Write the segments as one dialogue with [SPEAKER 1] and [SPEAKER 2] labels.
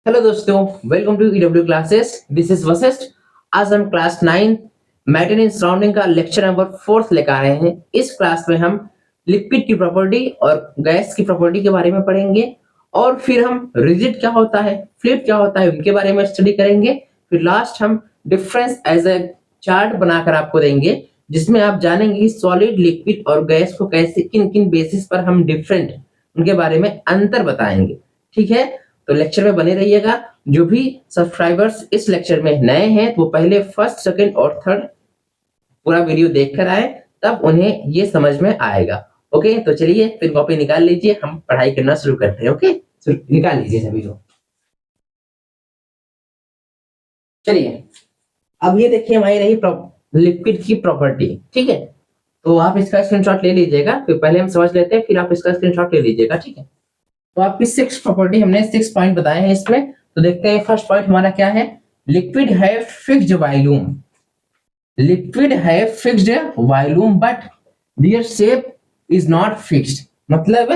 [SPEAKER 1] Hello दोस्तों, welcome to EW classes. This is Vashisht. आज हम क्लास 9 मैटर इन सराउंडिंग का लेक्चर नंबर 4 लेकर आए हैं। इस क्लास में हम लिक्विड की प्रॉपर्टी और गैस की प्रॉपर्टी के बारे में पढ़ेंगे और फिर हम रिजिड क्या होता है, फ्लूइड क्या होता है, उनके बारे में स्टडी करेंगे। फिर लास्ट हम डिफरेंस एज ए चार्ट बनाकर आपको देंगे, जिसमें आप जानेंगे कि सॉलिड, लिक्विड और गैस को कैसे किन किन बेसिस पर हम डिफरेंट उनके बारे में अंतर बताएंगे। ठीक है, तो लेक्चर में बने रहिएगा। जो भी सब्सक्राइबर्स इस लेक्चर में नए हैं वो पहले फर्स्ट, सेकंड और थर्ड पूरा वीडियो देखकर आए, तब उन्हें ये समझ में आएगा। ओके, तो चलिए फिर कॉपी निकाल लीजिए, हम पढ़ाई करना शुरू करते हैं। ओके, निकाल लीजिए सभी लोग। चलिए, अब ये देखिए हमारी रही लिक्विड की प्रॉपर्टी। ठीक है, तो आप इसका स्क्रीनशॉट ले लीजिएगा। फिर पहले हम समझ लेते हैं, फिर आप इसका स्क्रीनशॉट ले लीजिएगा। ठीक है, तो आपकी 6 प्रॉपर्टी, हमने 6 पॉइंट बताए हैं इसमें। तो देखते हैं फर्स्ट पॉइंट हमारा क्या है। लिक्विड है फिक्स्ड वॉल्यूम। लिक्विड है fixed volume but their shape is not fixed. मतलब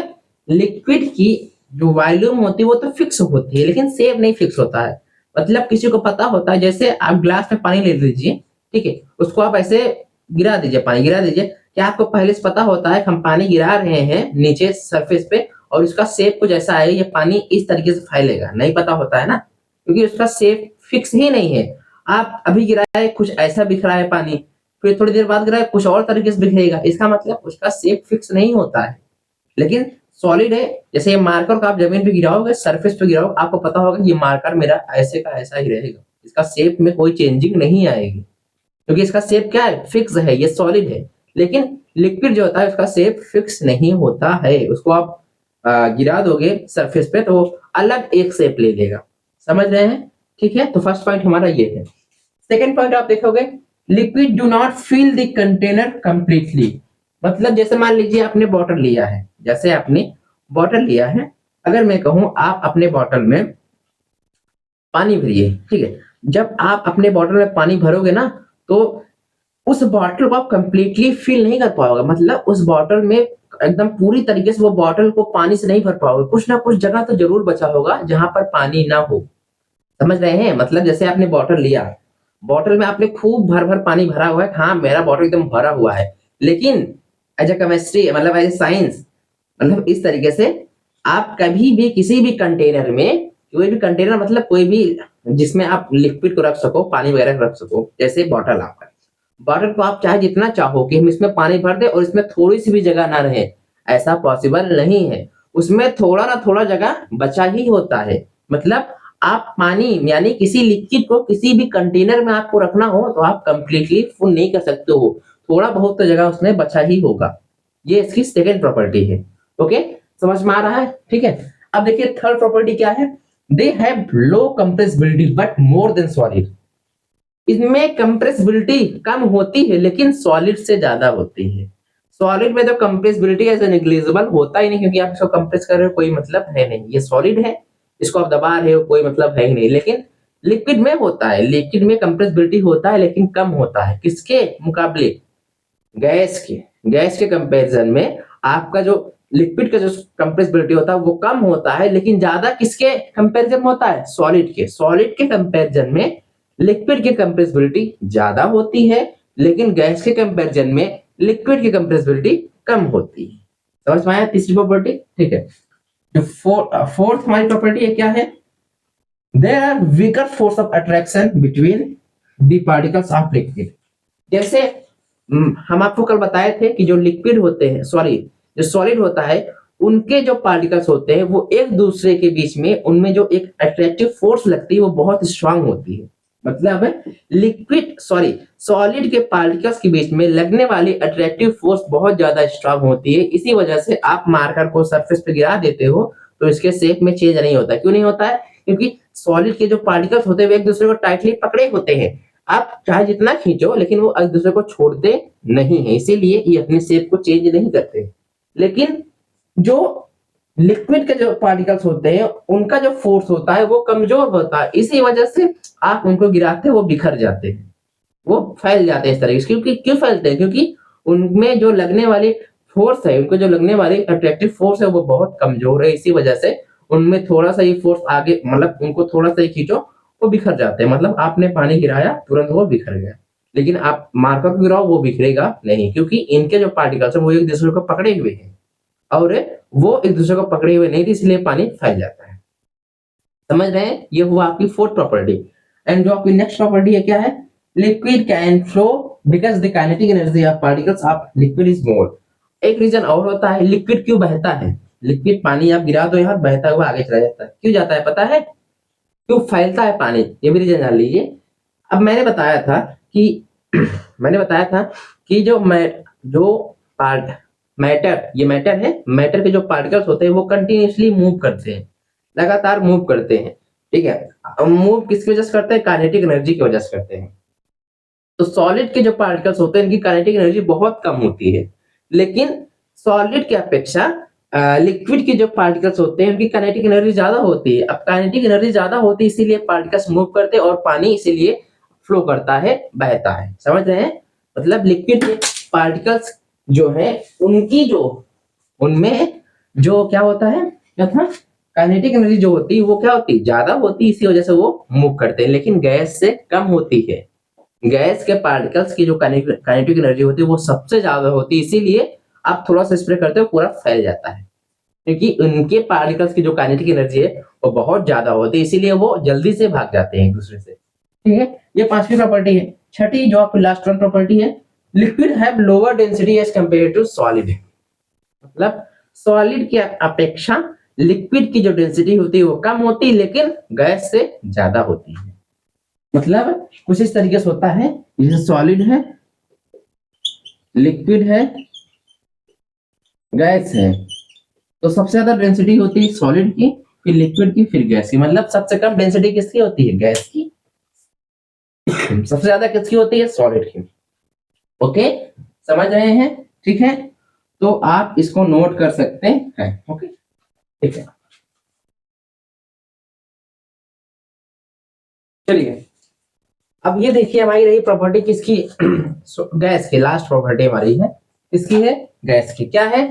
[SPEAKER 1] लिक्विड की जो वॉल्यूम होती है वो तो फिक्स होती है, लेकिन शेप नहीं फिक्स होता है। मतलब किसी को पता होता है, जैसे आप ग्लास में पानी ले लीजिए, ठीक है, उसको आप ऐसे गिरा दीजिए, पानी गिरा दीजिए। क्या आपको पहले से पता होता है कि हम पानी गिरा रहे हैं नीचे सरफेस पे और इसका शेप कुछ ऐसा है, ये पानी इस तरीके से फैलेगा? नहीं पता होता है ना, क्योंकि उसका शेप फिक्स ही नहीं है। आप अभी गिराए कुछ ऐसा बिखरा है पानी, फिर थोड़ी देर बाद गिराए कुछ और तरीके से बिखरेगा, इसका मतलब उसका शेप फिक्स नहीं होता है। लेकिन सॉलिड है, जैसे ये मार्कर को आप जमीन पे गिराओगे, सरफेस पे गिराओगे, आपको पता होगा ये मार्कर मेरा ऐसे का ऐसा ही रहेगा, इसका शेप में कोई चेंजिंग नहीं आएगी, क्योंकि इसका शेप क्या है, फिक्स है, ये सॉलिड है। लेकिन लिक्विड जो होता है उसका शेप फिक्स नहीं होता है। उसको आप गिरा दोगे सरफेस पे तो अलग एक शेप ले लेगा। समझ रहे हैं? ठीक है, तो फर्स्ट पॉइंट हमारा ये है। सेकेंड पॉइंट आप देखोगे, liquid do not fill the container completely. मतलब जैसे मान लीजिए आपने बॉटल लिया है, जैसे आपने बॉटल लिया है, अगर मैं कहूं आप अपने बॉटल में पानी भरिए, ठीक है, जब आप अपने बॉटल में पानी भरोगे ना, तो उस बॉटल को आप कंप्लीटली फिल नहीं कर पाओगे। मतलब उस बॉटल में एकदम पूरी तरीके से वो बॉटल को पानी से नहीं भर पाओगे, कुछ ना कुछ जगह तो जरूर बचा होगा जहां पर पानी ना हो। समझ रहे हैं? मतलब जैसे आपने बॉटल लिया, बॉटल में आपने खूब भर भर पानी भरा हुआ है, हाँ मेरा बॉटल एकदम भरा हुआ है, लेकिन एज ए केमिस्ट्री, मतलब एज ए साइंस, मतलब इस तरीके से आप कभी भी किसी भी कंटेनर में, कोई भी कंटेनर मतलब कोई भी जिसमें आप लिक्विड को रख सको, पानी वगैरह रख सको, जैसे बॉटल आपका, बॉटल को आप चाहे जितना चाहो कि हम इसमें पानी भर दे और इसमें थोड़ी सी भी जगह ना रहे, ऐसा पॉसिबल नहीं है। उसमें थोड़ा ना थोड़ा जगह बचा ही होता है। मतलब आप पानी यानी किसी लिक्विड को किसी भी कंटेनर में आपको रखना हो तो आप कंप्लीटली फुल नहीं कर सकते हो, थोड़ा बहुत तो जगह उसमें बचा ही होगा। ये इसकी सेकेंड प्रॉपर्टी है। ओके, समझ में आ रहा है? ठीक है, अब देखिए थर्ड प्रॉपर्टी क्या है। They have low compressibility but more than solid. इसमें कंप्रेसिबिलिटी कम होती है लेकिन सॉलिड से ज्यादा होती है। सॉलिड में तो कंप्रेसिबिलिटी ऐसे निग्लिजिबल होता ही नहीं, क्योंकि आप इसको कंप्रेस कर रहे हो कोई मतलब है नहीं, ये सॉलिड है, इसको आप दबा रहे हो कोई मतलब है ही नहीं। लेकिन लिक्विड में होता है, लिक्विड में कंप्रेसिबिलिटी होता है लेकिन कम होता है। किसके मुकाबले? गैस के। गैस के कंपैरिजन में आपका जो लिक्विड का जो कंप्रेसिबिलिटी होता है वो कम होता है, लेकिन ज्यादा किसके कंपैरिजन में होता है? सॉलिड के। सॉलिड के कंपैरिजन में लिक्विड की कंप्रेसिबिलिटी ज्यादा होती है, लेकिन गैस के कंपैरिजन में लिक्विड की कंप्रेसिबिलिटी कम होती है। समझ में आया तीसरी प्रॉपर्टी? ठीक है, जो फोर्थ हमारी प्रॉपर्टी है क्या है। There are weaker force of attraction between the particles of liquid. जैसे हम आपको कल बताए थे कि जो लिक्विड होते हैं, सॉरी जो सॉलिड होता है, उनके जो पार्टिकल्स होते हैं वो एक दूसरे के बीच में उनमें जो एक अट्रैक्टिव फोर्स लगती है वो बहुत स्ट्रांग होती है। मतलब लिक्विड सॉरी सॉलिड के पार्टिकल्स के बीच में लगने वाली अट्रैक्टिव फोर्स बहुत ज्यादा स्ट्रांग होती है। इसी वजह से आप मार्कर को सरफेस पे गिरा देते हो तो इसके शेप में चेंज नहीं होता। क्यों नहीं होता है? क्योंकि सॉलिड के जो पार्टिकल्स होते हैं वो एक दूसरे को टाइटली पकड़े होते हैं। आप चाहे जितना खींचो लेकिन वो एक दूसरे को छोड़ते नहीं है, इसीलिए ये अपने शेप को चेंज नहीं करते। लेकिन जो लिक्विड के जो पार्टिकल्स होते हैं उनका जो फोर्स होता है वो कमजोर होता है, इसी वजह से आप उनको गिराते वो बिखर जाते हैं, वो फैल जाते हैं इस तरीके से। क्योंकि क्यों फैलते हैं? क्योंकि उनमें जो लगने वाली फोर्स है, उनको जो लगने वाली अट्रैक्टिव फोर्स है वो बहुत कमजोर है, इसी वजह से उनमें थोड़ा सा ही फोर्स आगे, मतलब उनको थोड़ा सा ही खींचो वो बिखर जाते हैं। मतलब आपने पानी गिराया तुरंत वो बिखर गया, लेकिन आप मार्कर को गिराओ वो बिखरेगा नहीं, क्योंकि इनके जो पार्टिकल्स है वो एक दूसरे को पकड़े हुए हैं और वो एक दूसरे को पकड़े हुए नहीं थे, इसलिए पानी फैल जाता है। समझ रहे हैं? ये हुआ आपकी फोर्थ प्रॉपर्टी। एंड जो आपकी नेक्स्ट प्रॉपर्टी है क्या है? Liquid can flow because the kinetic energy of particles of liquid is more. एक रीजन और होता है लिक्विड क्यों बहता है। लिक्विड पानी आप गिरा दो यहाँ, बहता हुआ आगे चला जाता है। क्यों जाता है पता है? क्यों फैलता है पानी, ये भी रीजन जान लीजिए। अब मैंने बताया था कि मैंने बताया था कि जो पार्ट मैटर, ये मैटर है, मैटर के जो पार्टिकल्स होते हैं वो कंटिन्यूअसली मूव करते हैं, लगातार मूव करते हैं। ठीक है, मूव किसकी वजह से करते हैं? काइनेटिक एनर्जी की वजह से करते हैं। तो सॉलिड के जो पार्टिकल्स होते हैं इनकी काइनेटिक एनर्जी बहुत कम होती है, लेकिन सॉलिड की अपेक्षा लिक्विड के जो पार्टिकल्स होते हैं उनकी काइनेटिक एनर्जी ज्यादा होती है। अब काइनेटिक एनर्जी ज्यादा होती है इसीलिए पार्टिकल्स मूव करते हैं और पानी इसीलिए फ्लो करता है, बहता है। समझ रहे हैं? मतलब लिक्विड के पार्टिकल्स जो है उनकी जो उनमें जो क्या होता है, क्या था, काइनेटिक एनर्जी जो होती है वो क्या होती है? ज्यादा होती है, इसी वजह से वो मूव करते हैं। लेकिन गैस से कम होती है। गैस के पार्टिकल्स की जो काइनेटिक एनर्जी होती है वो सबसे ज्यादा होती है, इसीलिए आप थोड़ा सा स्प्रे करते हो पूरा फैल जाता है, क्योंकि उनके पार्टिकल्स की जो काइनेटिक एनर्जी है वो बहुत ज्यादा होती है, इसीलिए वो जल्दी से भाग जाते हैं एक दूसरे से। ठीक है, ये पांचवी प्रॉपर्टी है। छठी जो आपकी लास्ट वन प्रॉपर्टी है, liquid have lower density as compare to solid. मतलब सॉलिड की अपेक्षा लिक्विड की जो डेंसिटी होती है वो कम होती है, लेकिन गैस से ज्यादा होती है। मतलब कुछ इस तरीके से होता है, जैसे सॉलिड है, लिक्विड है, गैस है, तो सबसे ज्यादा डेंसिटी होती है सॉलिड की, फिर लिक्विड की, फिर गैस की। मतलब सबसे कम डेंसिटी किसकी होती है? गैस की। सबसे ज्यादा किसकी होती है? सॉलिड की। ओके, समझ रहे हैं? ठीक है, तो आप इसको नोट कर सकते हैं। ओके, ठीक है, चलिए अब ये देखिए हमारी रही प्रॉपर्टी किसकी? गैस की। लास्ट प्रॉपर्टी हमारी है किसकी? है गैस की। क्या है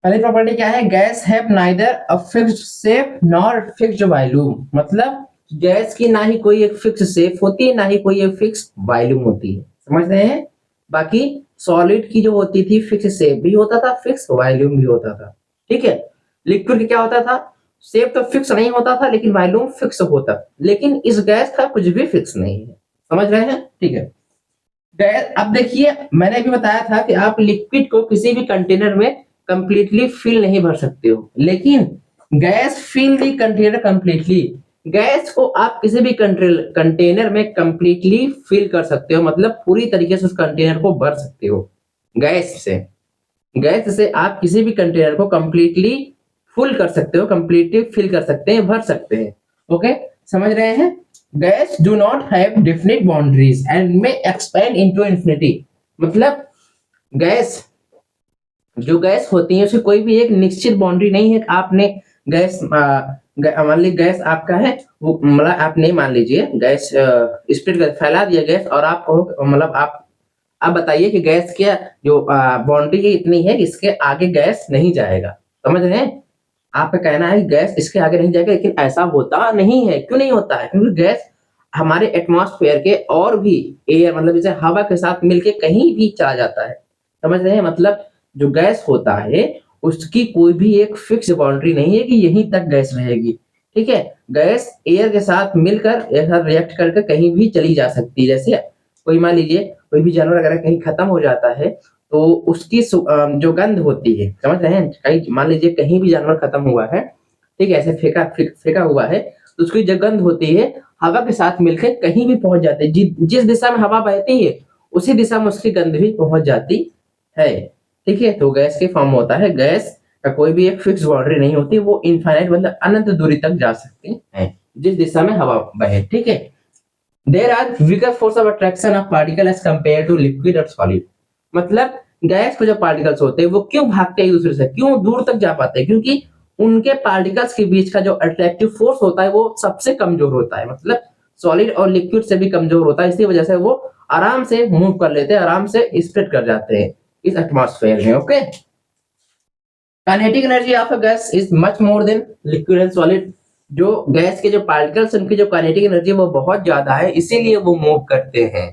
[SPEAKER 1] पहली प्रॉपर्टी? क्या है? Guys have neither a fixed shape nor fixed volume. मतलब गैस की ना ही कोई एक फिक्स शेप होती है, ना ही कोई एक फिक्स वॉल्यूम होती है। समझ रहे हैं? बाकी सॉलिड की जो होती थी फिक्स शेप भी होता था, फिक्स वॉल्यूम भी होता था। ठीक है, लिक्विड की क्या होता था? शेप तो फिक्स नहीं होता था लेकिन वॉल्यूम फिक्स होता। लेकिन इस गैस का कुछ भी फिक्स नहीं है। समझ रहे हैं? ठीक है, गैस। अब देखिए मैंने अभी बताया था कि आप लिक्विड को किसी भी कंटेनर में कंप्लीटली फिल नहीं भर सकते हो, लेकिन gas fill the container completely. Gas को आप किसी भी कंटेनर में कंप्लीटली फिल कर सकते हो, मतलब पूरी तरीके से उस कंटेनर को भर सकते हो गैस से। गैस से आप किसी भी कंटेनर को कंप्लीटली फुल कर सकते हो, कंप्लीटली फिल कर सकते हैं, भर सकते हैं। ओके, समझ रहे हैं? Gas do not have definite boundaries and may expand into infinity. मतलब गैस, जो गैस होती है उसकी कोई भी एक निश्चित बाउंड्री नहीं है। आपने गैस मान लीजिए गैस आपका है, वो मतलब आप नहीं, मान लीजिए गैस स्प्लिट फैला दिया गैस, और आप मतलब आप बताइए कि गैस क्या जो बाउंड्री है इतनी है, इसके आगे गैस नहीं जाएगा। समझ रहे हैं? आपका कहना है कि गैस इसके आगे नहीं जाएगा, लेकिन ऐसा होता नहीं है। क्यों नहीं होता है? क्योंकि गैस हमारे एटमॉस्फेयर के और भी एयर, मतलब जैसे हवा के साथ मिलके कहीं भी चला जाता है। समझ रहे हैं? मतलब जो गैस होता है उसकी कोई भी एक फिक्स बाउंड्री नहीं है कि यहीं तक गैस रहेगी। ठीक है, गैस एयर के साथ मिलकर ऐसा रिएक्ट करके कहीं भी चली जा सकती है। जैसे कोई मान लीजिए कोई भी जानवर अगर कहीं खत्म हो जाता है तो उसकी जो गंध होती है, समझ रहे हैं, कहीं मान लीजिए कहीं भी जानवर खत्म हुआ है, ठीक है, ऐसे फेंका हुआ है, तो उसकी जो गंध होती है हवा के साथ मिलकर कहीं भी पहुंच जाती है। जिस दिशा में हवा बहती है उसी दिशा में उसकी गंध भी पहुंच जाती है। ठीक है, तो गैस के फॉर्म होता है। गैस का कोई भी एक फिक्स बाउंड्री नहीं होती, वो इनफाइनाइट मतलब अनंत दूरी तक जा सकती है जिस दिशा में हवा बहे। ठीक है, there are weaker force of attraction of particle as compared to liquid or solid। मतलब गैस के जो पार्टिकल्स होते हैं वो क्यों भागते हैं एक दूसरे से, क्यों दूर तक जा पाते हैं? क्योंकि उनके पार्टिकल्स के बीच का जो अट्रैक्टिव फोर्स होता है वो सबसे कमजोर होता है। मतलब सॉलिड और लिक्विड से भी कमजोर होता है, इसी वजह से वो आराम से मूव कर लेते हैं, आराम से स्प्रेड कर जाते हैं इस एटमॉस्फेयर में। Okay, kinetic energy of a gas is much more than liquid and solid. जो गैस के जो पार्टिकल्स उनकी जो काइनेटिक एनर्जी वो बहुत ज्यादा है, इसीलिए वो मूव करते हैं।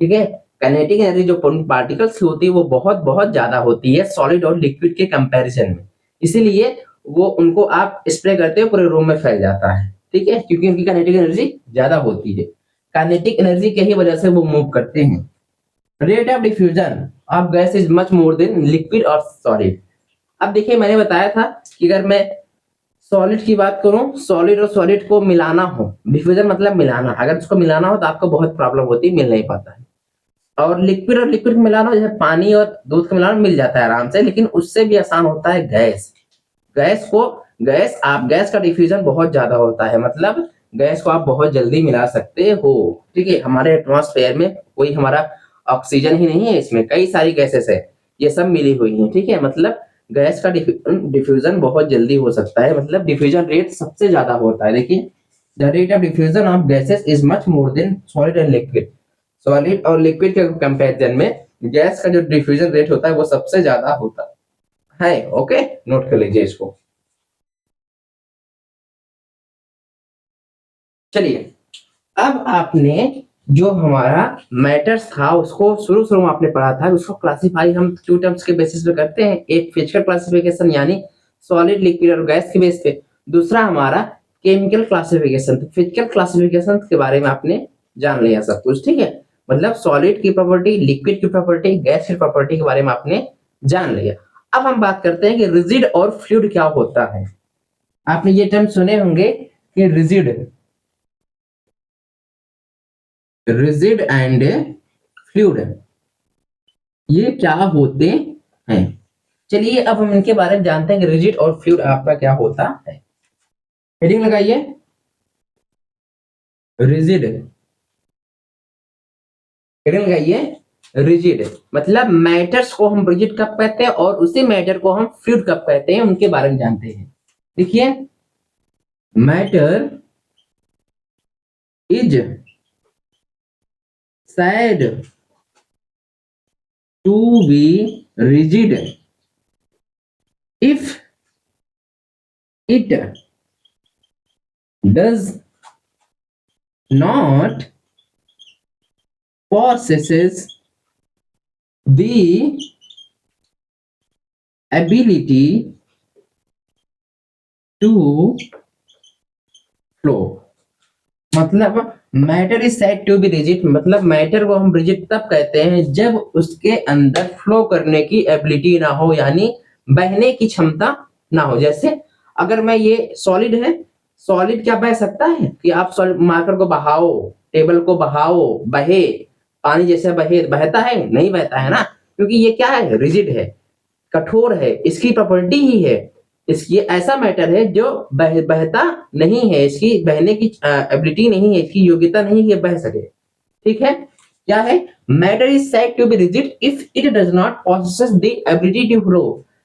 [SPEAKER 1] ठीक है, काइनेटिक एनर्जी जो पार्टिकल्स की होती है वो बहुत बहुत ज्यादा होती है सॉलिड और लिक्विड के कंपैरिजन में, इसीलिए वो उनको आप स्प्रे करते हो पूरे रूम में फैल जाता है। ठीक है, क्योंकि उनकी काइनेटिक एनर्जी ज्यादा होती है। काइनेटिक एनर्जी के ही वजह से वो मूव करते हैं। Rate of diffusion of gas is much more than liquid और सॉलिड। अब देखिए मैंने बताया था कि अगर मैं सॉलिड की बात करूं, सॉलिड और सॉलिड को मिलाना हो, डिफ्यूजन मतलब मिलाना, अगर उसको मिलाना हो तो आपको बहुत प्रॉब्लम होती है, मिल नहीं पाता है। और लिक्विड को मिलाना, जैसे पानी और दूध को मिलाना मिल जाता है आराम से, लेकिन उससे भी आसान होता है गैस। गैस का डिफ्यूजन बहुत ज्यादा होता है, मतलब गैस को आप बहुत जल्दी मिला सकते हो। ठीक है, हमारे एटमॉस्फेयर में कोई हमारा ऑक्सीजन ही नहीं है, इसमें कई सारी गैसेस है, ये सब मिली हुई है। ठीक है, मतलब गैस का डिफ्यूजन बहुत जल्दी हो सकता है, मतलब डिफ्यूजन रेट सबसे ज्यादा होता है। देखिए, the rate of diffusion of gases is much more than solid and liquid. Solid और लिक्विड के कंपैरिजन में गैस का जो डिफ्यूजन रेट होता है वो सबसे ज्यादा होता है। ओके, नोट कर लीजिए इसको। चलिए, अब आपने जो हमारा मैटर्स था उसको शुरू शुरू में आपने पढ़ा था, उसको क्लासिफाई हम टू टर्म्स के बेसिस पे करते हैं। एक फिजिकल क्लासिफिकेशन यानी सॉलिड लिक्विड और गैस के बेस पे, दूसरा हमारा केमिकल क्लासिफिकेशन। तो फिजिकल क्लासिफिकेशन के बारे में आपने जान लिया सब कुछ। ठीक है, मतलब सॉलिड की प्रॉपर्टी, लिक्विड की प्रॉपर्टी, गैस की प्रॉपर्टी के बारे में आपने जान लिया। अब हम बात करते हैं कि रिजिड और फ्लूइड क्या होता है। आपने ये टर्म सुने होंगे कि रिजिड एंड फ्लूइड, ये क्या होते हैं। चलिए अब हम इनके बारे में जानते हैं कि रिजिड और फ्लूइड आपका क्या होता है। हेडिंग लगाइए, रिजिड। हेडिंग लगाइए, रिजिड मतलब मैटर्स को हम रिजिड कब कहते हैं और उसी मैटर को हम फ्लूइड कब कहते हैं, उनके बारे में जानते हैं। देखिए, matter is said to be rigid if it does not possesses the ability to flow। मतलब matter is said to be rigid, मतलब मैटर को हम रिजिड तब कहते हैं जब उसके अंदर फ्लो करने की एबिलिटी ना हो, यानी बहने की क्षमता ना हो। जैसे अगर मैं ये सॉलिड है, सॉलिड क्या बह सकता है कि आप सॉलिड मार्कर को बहाओ, टेबल को बहाओ, बहे, पानी जैसे बहता है? नहीं बहता है ना, क्योंकि ये क्या है, रिजिड है, कठोर है, इसकी प्रॉपर्टी ही है। इसकी ऐसा मैटर है जो बहता नहीं है, इसकी बहने की एबिलिटी नहीं है, इसकी योग्यता नहीं है बह सके। ठीक है, क्या है, matter is said to be rigid if it does not possess the ability to flow.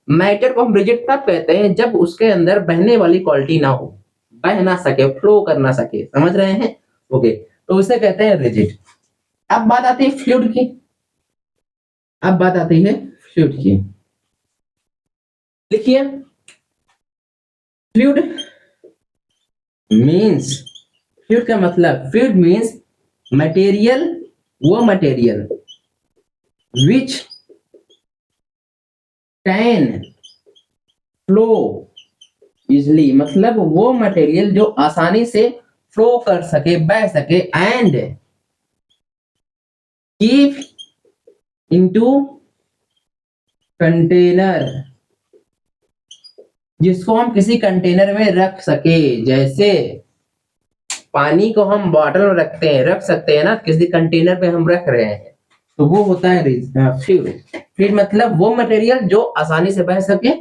[SPEAKER 1] Matter को हम रिजिड तब कहते हैं जब उसके अंदर बहने वाली क्वालिटी ना हो, बह ना सके, फ्लो कर ना सके। समझ रहे हैं? ओके, तो उसे कहते हैं रिजिड। अब बात आती है फ्लूइड की। अब बात आती है फ्लूइड की। देखिए, फ्लूइड मीन्स, फ्लूइड का मतलब, फ्लूइड मीन्स मटेरियल, वो material which can flow easily, मतलब वो मटेरियल जो आसानी से फ्लो कर सके, बह सके, एंड कीप इनटू कंटेनर, जिसको हम किसी कंटेनर में रख सके। जैसे पानी को हम बॉटल में रखते हैं, रख सकते हैं ना, किसी कंटेनर पे हम रख रहे हैं, तो वो होता है फ्लूइड। फ्लूइड मतलब वो मटेरियल जो आसानी से बह सके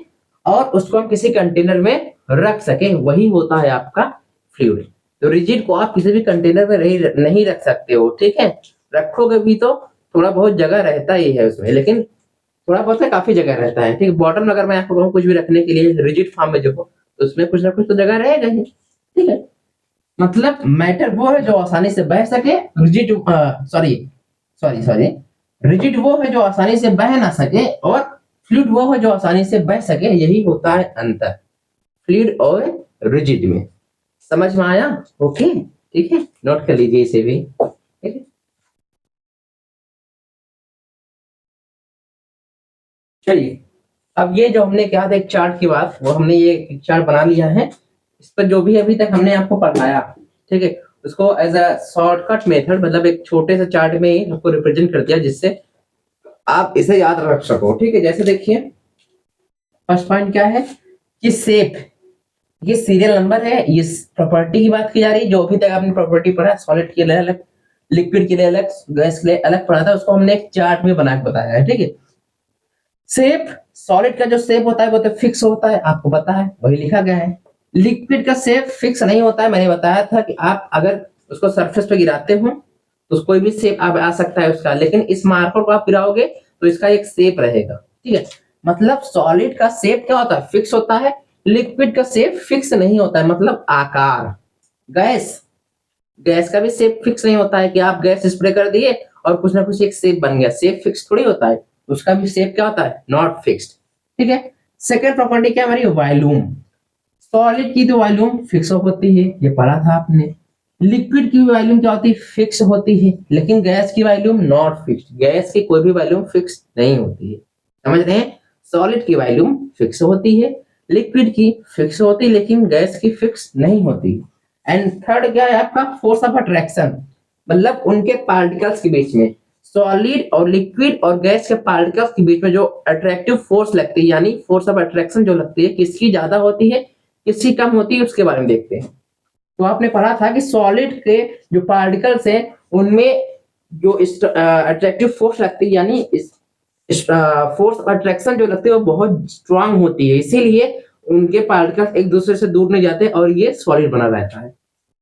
[SPEAKER 1] और उसको हम किसी कंटेनर में रख सके, वही होता है आपका फ्लूइड। तो रिजिड को आप किसी भी कंटेनर में नहीं रख सकते हो। ठीक है, रखोगे भी तो थोड़ा बहुत जगह रहता ही है उसमें, लेकिन थोड़ा बहुत है, काफी जगह रहता है। ठीक है, बॉटल में अगर मैं आपको कहूँ कुछ भी रखने के लिए रिजिड फॉर्म में जो हो, तो उसमें कुछ ना कुछ तो जगह रहेगा ही। ठीक है, मतलब मैटर वो है जो आसानी से बह सके, rigid sorry sorry sorry rigid वो है जो आसानी से बह ना सके और फ्लूइड वो है जो आसानी से बह सके, यही होता है अंतर फ्लूइड और रिजिड में। समझ में आया? ओके, ठीक है, नोट कर लीजिए इसे भी, ठीक है। चलिए, अब ये जो हमने कहा था एक चार्ट की बात, वो हमने ये एक चार्ट बना लिया है। इस पर जो भी अभी तक हमने आपको पढ़ाया, ठीक है, उसको एज अ शॉर्टकट मेथड, मतलब एक छोटे से चार्ट में ही आपको रिप्रेजेंट कर दिया, जिससे आप इसे याद रख सको, ठीक है। जैसे देखिए, फर्स्ट पॉइंट क्या है कि सेप, ये सीरियल नंबर है, ये प्रॉपर्टी की बात की जा रही है। जो अभी तक आपने प्रॉपर्टी पढ़ा, सॉलिड के लिए अलग, लिक्विड के लिए अलग, गैस के लिए अलग पढ़ा था, उसको हमने एक चार्ट में बना के बताया है, ठीक है। शेप, सॉलिड का जो शेप होता है वो तो फिक्स होता है, आपको पता है, वही लिखा गया है। लिक्विड का शेप फिक्स नहीं होता है, मैंने बताया था कि आप अगर उसको सरफेस पे गिराते हो तो कोई भी शेप आप आ सकता है उसका, लेकिन इस मार्कर को आप गिराओगे तो इसका एक शेप रहेगा, ठीक है। मतलब सॉलिड का शेप क्या होता है? फिक्स होता है। लिक्विड का शेप फिक्स नहीं होता है, मतलब आकार। गैस, गैस का भी शेप फिक्स नहीं होता है कि आप गैस स्प्रे कर दिए और कुछ ना कुछ एक शेप बन गया, शेप फिक्स थोड़ी होता है, उसका भी शेप क्या होता है? नॉट फिक्स्ड, ठीक है। सेकंड प्रॉपर्टी क्या हमारी? वॉल्यूम। सॉलिड की तो वॉल्यूम फिक्स होती है, ये पढ़ा था आपने। लिक्विड की वॉल्यूम क्या होती है? फिक्स होती है, लेकिन गैस की वॉल्यूम नॉट फिक्स्ड, गैस की कोई भी वॉल्यूम फिक्स नहीं होती है, समझ रहे हैं? सॉलिड की वॉल्यूम फिक्स होती है, लिक्विड की फिक्स होती है, लेकिन गैस की फिक्स नहीं होती। एंड थर्ड क्या है आपका? फोर्स ऑफ अट्रैक्शन, मतलब उनके पार्टिकल्स के बीच में, सॉलिड और लिक्विड और गैस के पार्टिकल्स के बीच में जो अट्रैक्टिव फोर्स लगती है, यानी फोर्स ऑफ अट्रैक्शन जो लगती है, किसकी ज्यादा होती है, किसकी कम होती है, उसके बारे में देखते हैं। तो आपने पढ़ा था कि सॉलिड के जो पार्टिकल्स हैं उनमें जो अट्रैक्टिव फोर्स लगती है, यानी फोर्स अट्रैक्शन जो लगती है वो बहुत स्ट्रांग होती है, इसीलिए उनके पार्टिकल्स एक दूसरे से दूर नहीं जाते और ये सॉलिड बना रहता है,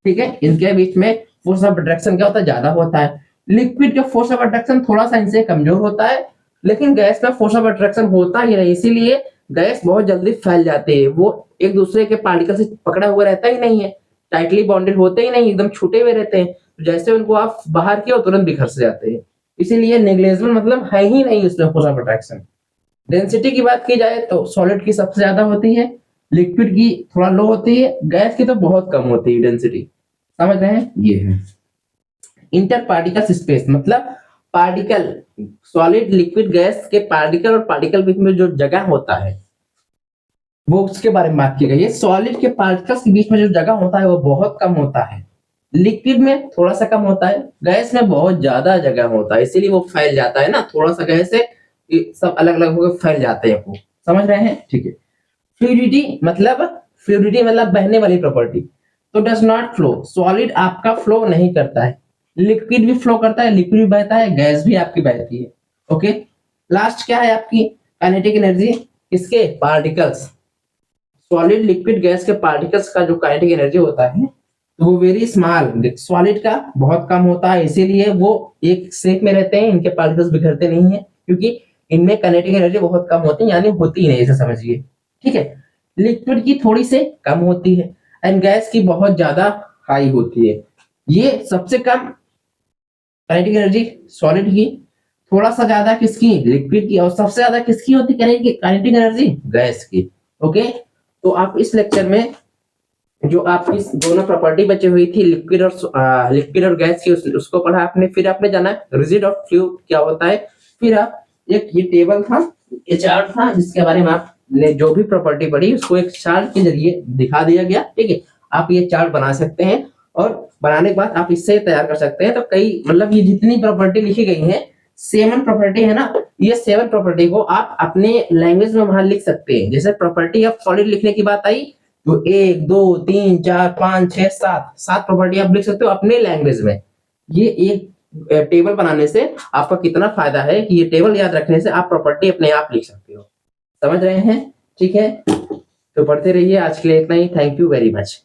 [SPEAKER 1] ठीक है। इनके बीच में फोर्स ऑफ अट्रैक्शन क्या होता है? ज्यादा होता है। लिक्विड का फोर्स ऑफ अट्रैक्शन थोड़ा सा इनसे कमजोर होता है, लेकिन गैस में फोर्स ऑफ अट्रैक्शन होता ही नहीं, इसीलिए गैस बहुत जल्दी फैल जाती है, वो एक दूसरे के पार्टिकल से पकड़ा हुआ रहता ही नहीं है, टाइटली बॉन्डेड होते ही नहीं, एकदम छूटे हुए रहते हैं, तो जैसे उनको आप बाहर किया तुरंत बिखर से जाते हैं, इसीलिए नेग्लिजिबल मतलब है ही नहीं उसमें फोर्स ऑफ अट्रैक्शन। डेंसिटी की बात की जाए तो सॉलिड की सबसे ज्यादा होती है, लिक्विड की थोड़ा लो होती है, गैस की तो बहुत कम होती है डेंसिटी, समझ रहे हैं? ये है इंटर पार्टिकल स्पेस, मतलब पार्टिकल, सॉलिड लिक्विड गैस के पार्टिकल और पार्टिकल बीच में जो जगह होता है वो उसके बारे में बात की गई है। सॉलिड के पार्टिकल्स के बीच में जो जगह होता है वो बहुत कम होता है, लिक्विड में थोड़ा सा कम होता है, गैस में बहुत ज्यादा जगह होता है, इसीलिए वो फैल जाता है ना, थोड़ा सा गैस से सब अलग अलग होकर फैल जाते हैं वो, समझ रहे हैं? ठीक है। फ्लूइडिटी मतलब, फ्लूइडिटी मतलब बहने वाली प्रॉपर्टी, तो डज नॉट फ्लो, सॉलिड आपका फ्लो नहीं करता है, लिक्विड भी फ्लो करता है, लिक्विड भी बहता है, गैस भी आपकी बहती है, ओके। लास्ट क्या है आपकी? काइनेटिक एनर्जी, किसके? पार्टिकल्स, सॉलिड लिक्विड गैस के पार्टिकल्स का जो काइनेटिक एनर्जी होता है तो वो वेरी स्मॉल, सॉलिड का बहुत कम होता है, इसीलिए वो एक शेप में रहते हैं, इनके पार्टिकल्स बिखरते नहीं है, क्योंकि इनमें काइनेटिक एनर्जी बहुत कम होती है, यानी होती ही नहीं, ऐसे समझिए, ठीक है। लिक्विड की थोड़ी से कम होती है एंड गैस की बहुत ज्यादा हाई होती है। ये सबसे कम काइनेटिक एनर्जी सॉलिड की, थोड़ा सा ज्यादा किसकी? लिक्विड की, और सबसे ज्यादा किसकी होती है काइनेटिक एनर्जी? गैस की, ओके। तो आप इस लेक्चर में जो आपकी दोनों प्रॉपर्टी बची हुई थी लिक्विड और गैस की, उसको पढ़ा आपने, फिर आपने जाना रिजिड और फ्लूइड क्या होता है, फिर आप एक ये टेबल था, ये चार्ट था, जिसके बारे में आपने जो भी प्रॉपर्टी पढ़ी उसको एक चार्ट के जरिए दिखा दिया गया, ठीक है। आप ये चार्ट बना सकते हैं और बनाने के बाद आप इससे तैयार कर सकते हैं। तो कई मतलब ये जितनी प्रॉपर्टी लिखी गई है 7 प्रॉपर्टी है ना, ये 7 प्रॉपर्टी को आप अपने लैंग्वेज में वहां लिख सकते हैं। जैसे प्रॉपर्टी ऑफ सॉलिड लिखने की बात आई तो 1 2 3 4 5 6 7 प्रॉपर्टी आप लिख सकते हो अपने लैंग्वेज में। ये एक टेबल बनाने से आपका कितना फायदा है कि ये टेबल याद रखने से आप प्रॉपर्टी अपने आप लिख सकते हो, समझ रहे हैं? ठीक है, तो पढ़ते रहिए। आज के लिए इतना ही, थैंक यू वेरी मच।